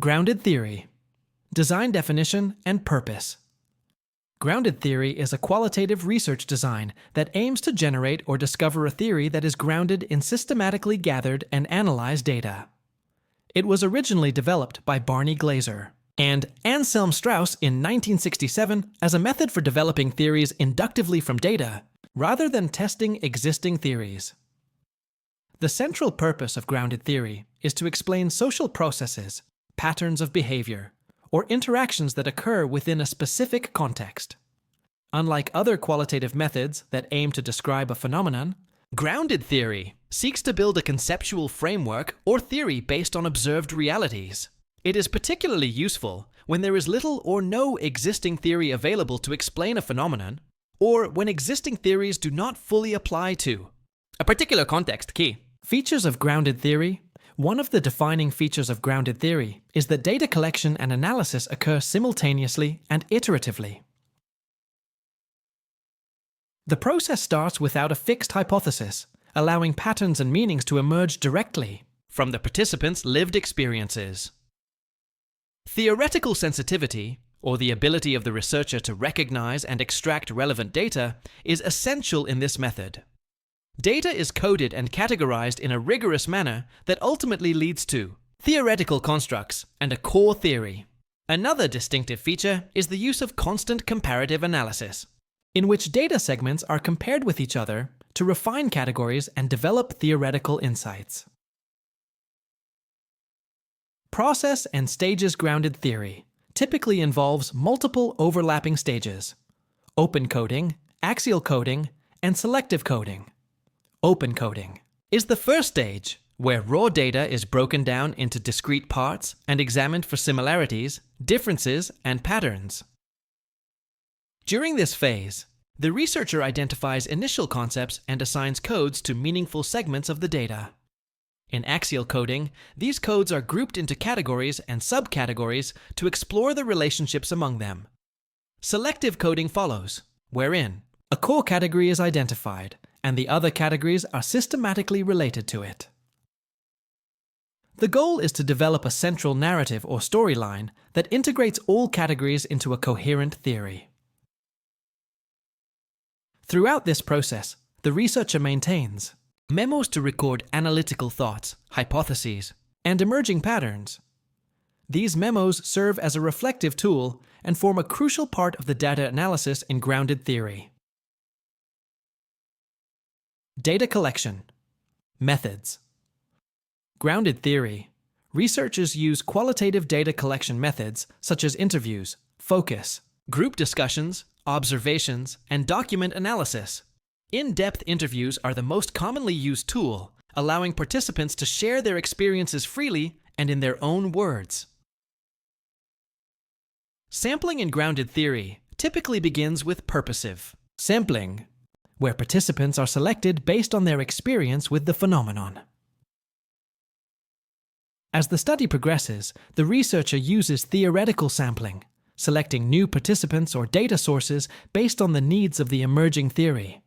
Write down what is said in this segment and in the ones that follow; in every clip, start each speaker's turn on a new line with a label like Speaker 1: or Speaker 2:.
Speaker 1: Grounded theory. Design definition and purpose. Grounded theory is a qualitative research design that aims to generate or discover a theory that is grounded in systematically gathered and analyzed data. It was originally developed by Barney Glaser and Anselm Strauss in 1967 as a method for developing theories inductively from data, rather than testing existing theories. The central purpose of grounded theory is to explain social processes, patterns of behavior, or interactions that occur within a specific context. Unlike other qualitative methods that aim to describe a phenomenon, grounded theory seeks to build a conceptual framework or theory based on observed realities. It is particularly useful when there is little or no existing theory available to explain a phenomenon, or when existing theories do not fully apply to a particular context. Key features of grounded theory. One of the defining features of grounded theory is that data collection and analysis occur simultaneously and iteratively. The process starts without a fixed hypothesis, allowing patterns and meanings to emerge directly from the participants' lived experiences. Theoretical sensitivity, or the ability of the researcher to recognize and extract relevant data, is essential in this method. Data is coded and categorized in a rigorous manner that ultimately leads to theoretical constructs and a core theory. Another distinctive feature is the use of constant comparative analysis, in which data segments are compared with each other to refine categories and develop theoretical insights. Process and stages grounded theory typically involves multiple overlapping stages: open coding, axial coding, and selective coding. Open coding is the first stage, where raw data is broken down into discrete parts and examined for similarities, differences, and patterns. During this phase, the researcher identifies initial concepts and assigns codes to meaningful segments of the data. In axial coding, these codes are grouped into categories and subcategories to explore the relationships among them. Selective coding follows, wherein a core category is identified, and the other categories are systematically related to it. The goal is to develop a central narrative or storyline that integrates all categories into a coherent theory. Throughout this process, the researcher maintains memos to record analytical thoughts, hypotheses, and emerging patterns. These memos serve as a reflective tool and form a crucial part of the data analysis in grounded theory. Data collection. Methods. Grounded theory. Researchers use qualitative data collection methods such as interviews, focus, group discussions, observations, and document analysis. In-depth interviews are the most commonly used tool, allowing participants to share their experiences freely and in their own words. Sampling in grounded theory typically begins with purposive sampling, where participants are selected based on their experience with the phenomenon. As the study progresses, the researcher uses theoretical sampling, selecting new participants or data sources based on the needs of the emerging theory.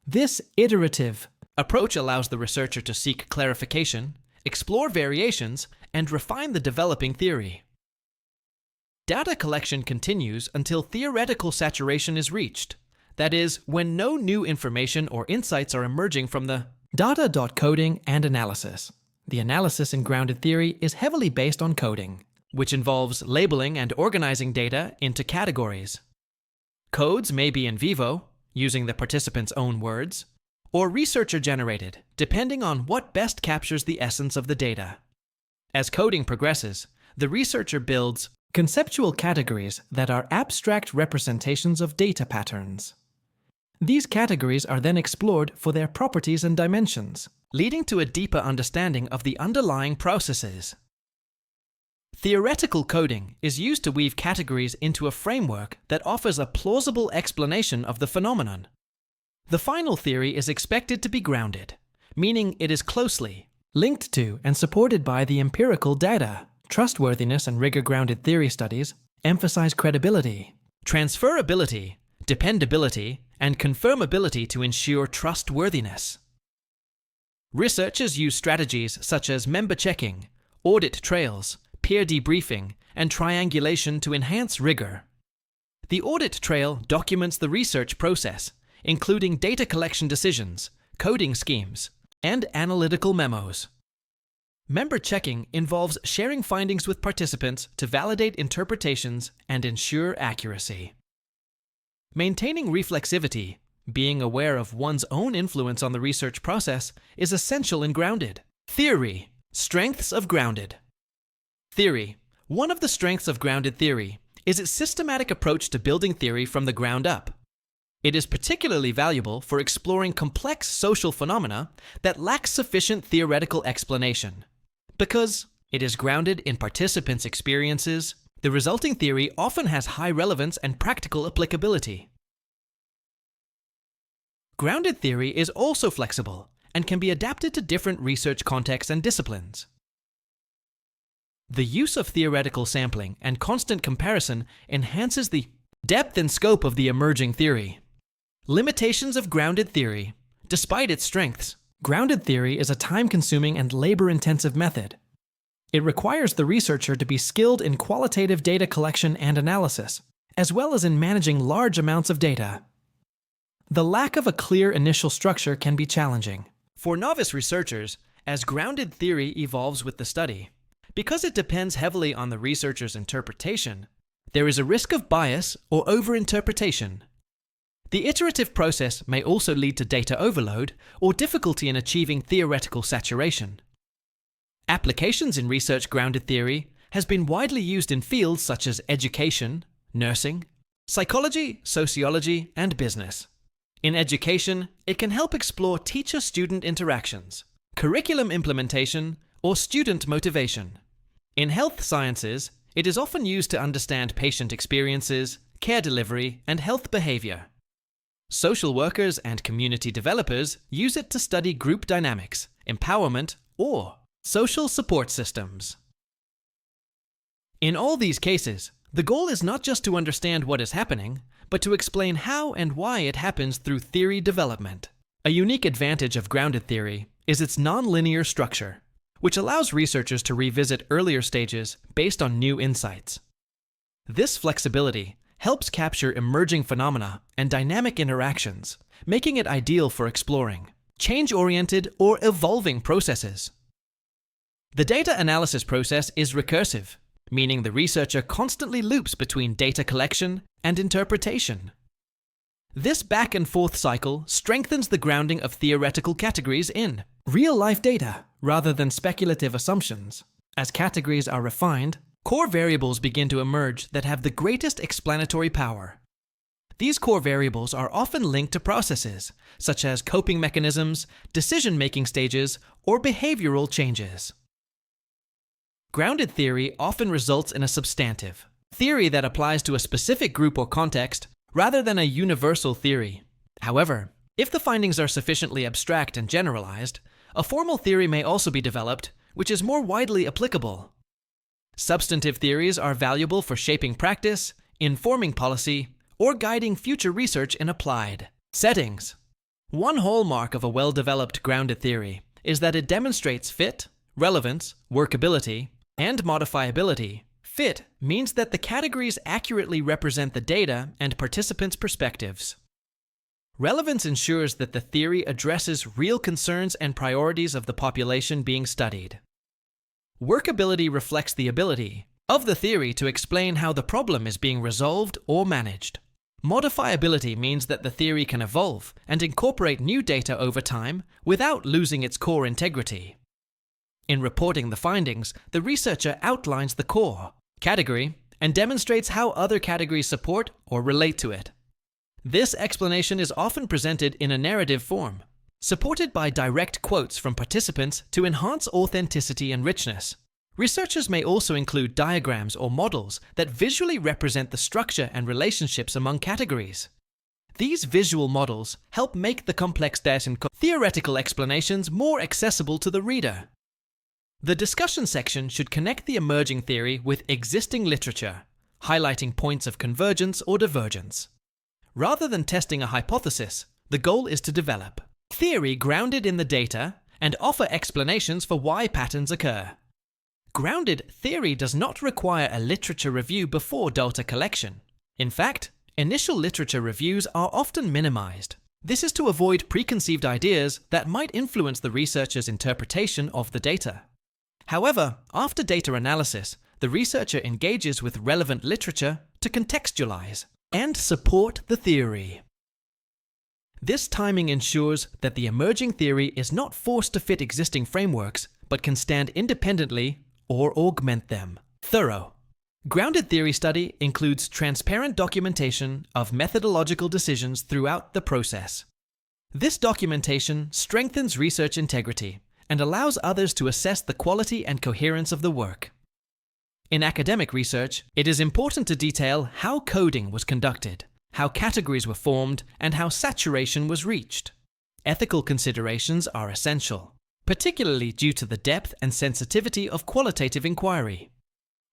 Speaker 1: This iterative approach allows the researcher to seek clarification, explore variations, and refine the developing theory. Data collection continues until theoretical saturation is reached. That is, when no new information or insights are emerging from the data. Coding and analysis. The analysis in grounded theory is heavily based on coding, which involves labeling and organizing data into categories. Codes may be in vivo, using the participant's own words, or researcher-generated, depending on what best captures the essence of the data. As coding progresses, the researcher builds conceptual categories that are abstract representations of data patterns. These categories are then explored for their properties and dimensions, leading to a deeper understanding of the underlying processes. Theoretical coding is used to weave categories into a framework that offers a plausible explanation of the phenomenon. The final theory is expected to be grounded, meaning it is closely linked to and supported by the empirical data. Trustworthiness and rigor-grounded theory studies emphasize credibility, transferability, dependability, and confirmability to ensure trustworthiness. Researchers use strategies such as member checking, audit trails, peer debriefing, and triangulation to enhance rigor. The audit trail documents the research process, including data collection decisions, coding schemes, and analytical memos. Member checking involves sharing findings with participants to validate interpretations and ensure accuracy. Maintaining reflexivity, being aware of one's own influence on the research process, is essential in grounded theory. Strengths of grounded theory. One of the strengths of grounded theory is its systematic approach to building theory from the ground up. It is particularly valuable for exploring complex social phenomena that lack sufficient theoretical explanation. Because it is grounded in participants' experiences, the resulting theory often has high relevance and practical applicability. Grounded theory is also flexible and can be adapted to different research contexts and disciplines. The use of theoretical sampling and constant comparison enhances the depth and scope of the emerging theory. Limitations of grounded theory. Despite its strengths, grounded theory is a time-consuming and labor-intensive method. It requires the researcher to be skilled in qualitative data collection and analysis, as well as in managing large amounts of data. The lack of a clear initial structure can be challenging for novice researchers as grounded theory evolves with the study. Because it depends heavily on the researcher's interpretation, there is a risk of bias or overinterpretation. The iterative process may also lead to data overload or difficulty in achieving theoretical saturation. Applications in research-grounded theory has been widely used in fields such as education, nursing, psychology, sociology, and business. In education, it can help explore teacher-student interactions, curriculum implementation, or student motivation. In health sciences, it is often used to understand patient experiences, care delivery, and health behavior. Social workers and community developers use it to study group dynamics, empowerment, or social support systems. In all these cases, the goal is not just to understand what is happening, but to explain how and why it happens through theory development. A unique advantage of grounded theory is its nonlinear structure, which allows researchers to revisit earlier stages based on new insights. This flexibility helps capture emerging phenomena and dynamic interactions, making it ideal for exploring change-oriented or evolving processes. The data analysis process is recursive, meaning the researcher constantly loops between data collection and interpretation. This back and forth cycle strengthens the grounding of theoretical categories in real-life data rather than speculative assumptions. As categories are refined, core variables begin to emerge that have the greatest explanatory power. These core variables are often linked to processes, such as coping mechanisms, decision-making stages, or behavioral changes. Grounded theory often results in a substantive theory that applies to a specific group or context, rather than a universal theory. However, if the findings are sufficiently abstract and generalized, a formal theory may also be developed, which is more widely applicable. Substantive theories are valuable for shaping practice, informing policy, or guiding future research in applied settings. One hallmark of a well-developed grounded theory is that it demonstrates fit, relevance, workability, and modifiability. Fit means that the categories accurately represent the data and participants' perspectives. Relevance ensures that the theory addresses real concerns and priorities of the population being studied. Workability reflects the ability of the theory to explain how the problem is being resolved or managed. Modifiability means that the theory can evolve and incorporate new data over time without losing its core integrity. In reporting the findings, the researcher outlines the core category and demonstrates how other categories support or relate to it. This explanation is often presented in a narrative form, supported by direct quotes from participants to enhance authenticity and richness. Researchers may also include diagrams or models that visually represent the structure and relationships among categories. These visual models help make the complex data and theoretical explanations more accessible to the reader. The discussion section should connect the emerging theory with existing literature, highlighting points of convergence or divergence. Rather than testing a hypothesis, the goal is to develop theory grounded in the data and offer explanations for why patterns occur. Grounded theory does not require a literature review before data collection. In fact, initial literature reviews are often minimized. This is to avoid preconceived ideas that might influence the researcher's interpretation of the data. However, after data analysis, the researcher engages with relevant literature to contextualize and support the theory. This timing ensures that the emerging theory is not forced to fit existing frameworks, but can stand independently or augment them. Thorough. Grounded theory study includes transparent documentation of methodological decisions throughout the process. This documentation strengthens research integrity and allows others to assess the quality and coherence of the work. In academic research, it is important to detail how coding was conducted, how categories were formed, and how saturation was reached. Ethical considerations are essential, particularly due to the depth and sensitivity of qualitative inquiry.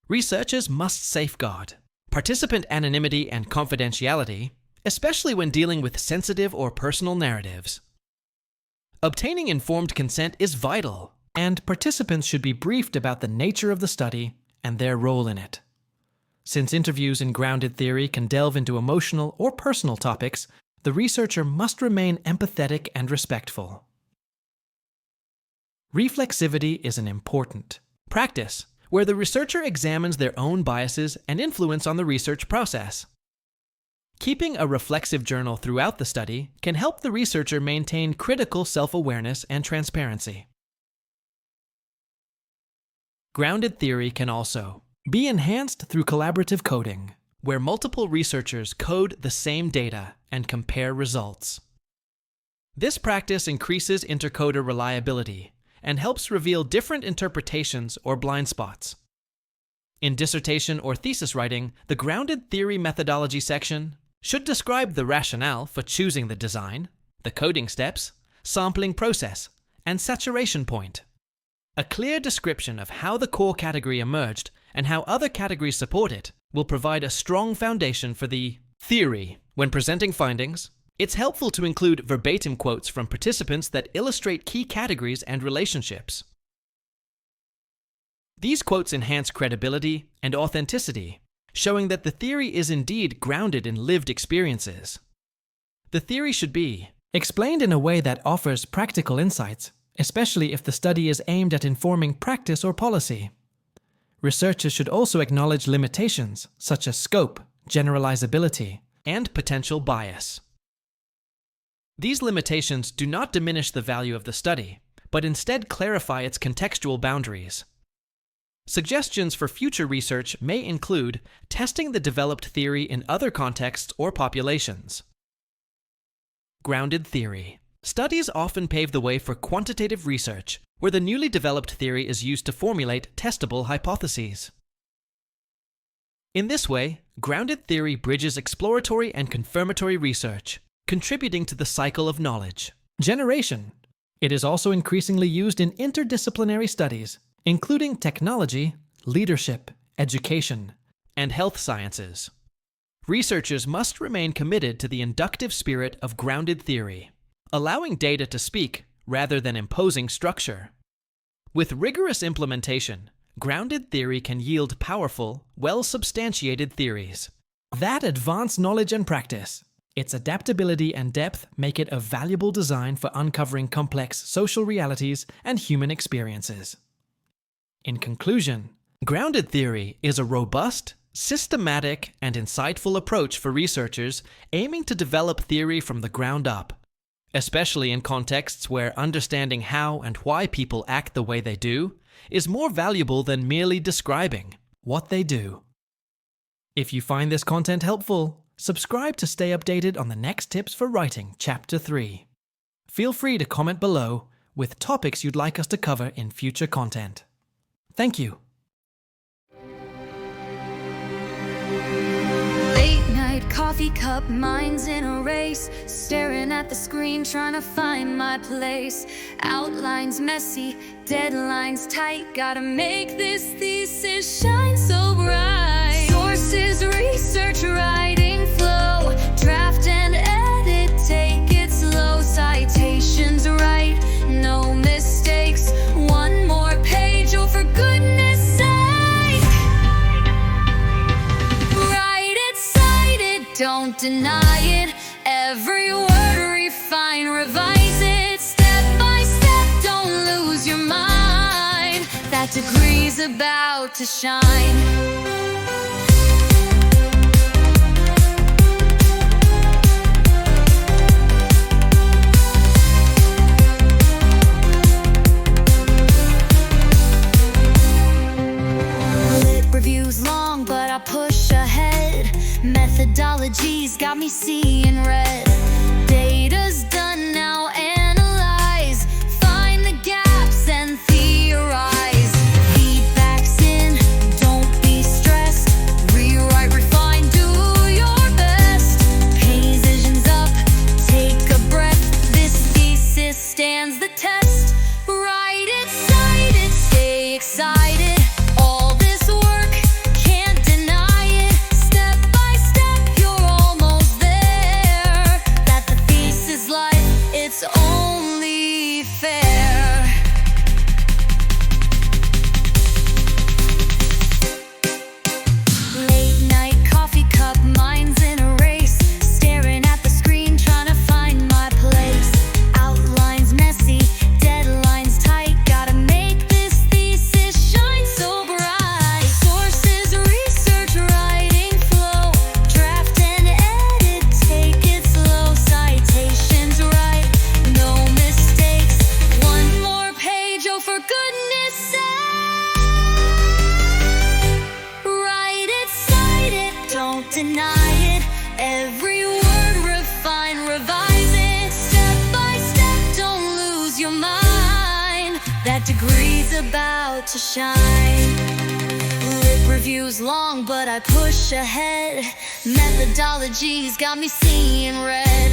Speaker 1: Researchers must safeguard participant anonymity and confidentiality, especially when dealing with sensitive or personal narratives. Obtaining informed consent is vital, and participants should be briefed about the nature of the study and their role in it. Since interviews in grounded theory can delve into emotional or personal topics, the researcher must remain empathetic and respectful. Reflexivity is an important practice where the researcher examines their own biases and influence on the research process. Keeping a reflexive journal throughout the study can help the researcher maintain critical self-awareness and transparency. Grounded theory can also be enhanced through collaborative coding, where multiple researchers code the same data and compare results. This practice increases intercoder reliability and helps reveal different interpretations or blind spots. In dissertation or thesis writing, the grounded theory methodology section should describe the rationale for choosing the design, the coding steps, sampling process, and saturation point. A clear description of how the core category emerged and how other categories support it will provide a strong foundation for the theory. When presenting findings, it's helpful to include verbatim quotes from participants that illustrate key categories and relationships. These quotes enhance credibility and authenticity, showing that the theory is indeed grounded in lived experiences. The theory should be explained in a way that offers practical insights, especially if the study is aimed at informing practice or policy. Researchers should also acknowledge limitations such as scope, generalizability, and potential bias. These limitations do not diminish the value of the study, but instead clarify its contextual boundaries. Suggestions for future research may include testing the developed theory in other contexts or populations. Grounded theory. Studies often pave the way for quantitative research, where the newly developed theory is used to formulate testable hypotheses. In this way, grounded theory bridges exploratory and confirmatory research, contributing to the cycle of knowledge generation. It is also increasingly used in interdisciplinary studies, including technology, leadership, education, and health sciences. Researchers must remain committed to the inductive spirit of grounded theory, allowing data to speak rather than imposing structure. With rigorous implementation, grounded theory can yield powerful, well-substantiated theories that advance knowledge and practice. Its adaptability and depth make it a valuable design for uncovering complex social realities and human experiences. In conclusion, grounded theory is a robust, systematic, and insightful approach for researchers aiming to develop theory from the ground up, especially in contexts where understanding how and why people act the way they do is more valuable than merely describing what they do. If you find this content helpful, subscribe to stay updated on the next tips for writing Chapter 3. Feel free to comment below with topics you'd like us to cover in future content. Thank you.
Speaker 2: Late night coffee cup, minds in a race, staring at the screen trying to find my place. Outlines messy, deadlines tight, gotta make this thesis shine so bright. Sources, research, writing flow, draft and edit, take it slow. Citations right, no mistakes, one more page, oh for goodness don't deny it. Every word refine, revise it. Step by step, don't lose your mind. That degree's about to shine. Reviews long, but I push ahead. Methodology's got me seeing red. Data's done, now analyze. Find the gaps and theorize. Feedback's in, don't be stressed. Rewrite, refine, do your best. Paint visions up, take a breath. This thesis stands the test. Write it, cite it, stay excited. It's only fair. Late night coffee cup, minds in a race. Staring at the screen, trying to find my place. Outlines messy, deadlines tight. Gotta make this thesis shine so bright. Sources, research, writing flow. Draft and edit, take it slow. Citations right. No mistakes, one more page, oh for goodness sake. Write it, cite it, don't deny it. Every word refine, revise it. Step by step, don't lose your mind. That degree's about to shine. Lit reviews long, but I push ahead. Methodology's got me seeing red.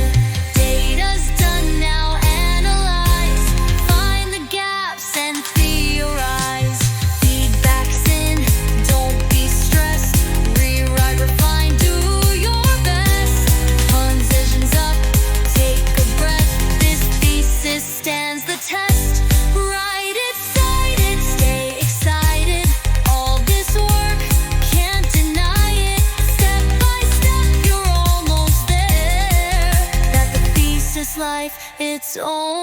Speaker 2: Data's done, now analyze. Find the gaps and theorize. Feedback's in, don't be stressed. Rewrite, refine, do your best. Transitions up, take a breath. This thesis stands the test. Write it, cite it, stay excited. All this work, can't deny it. Step by step, you're almost there. That the thesis life, it's all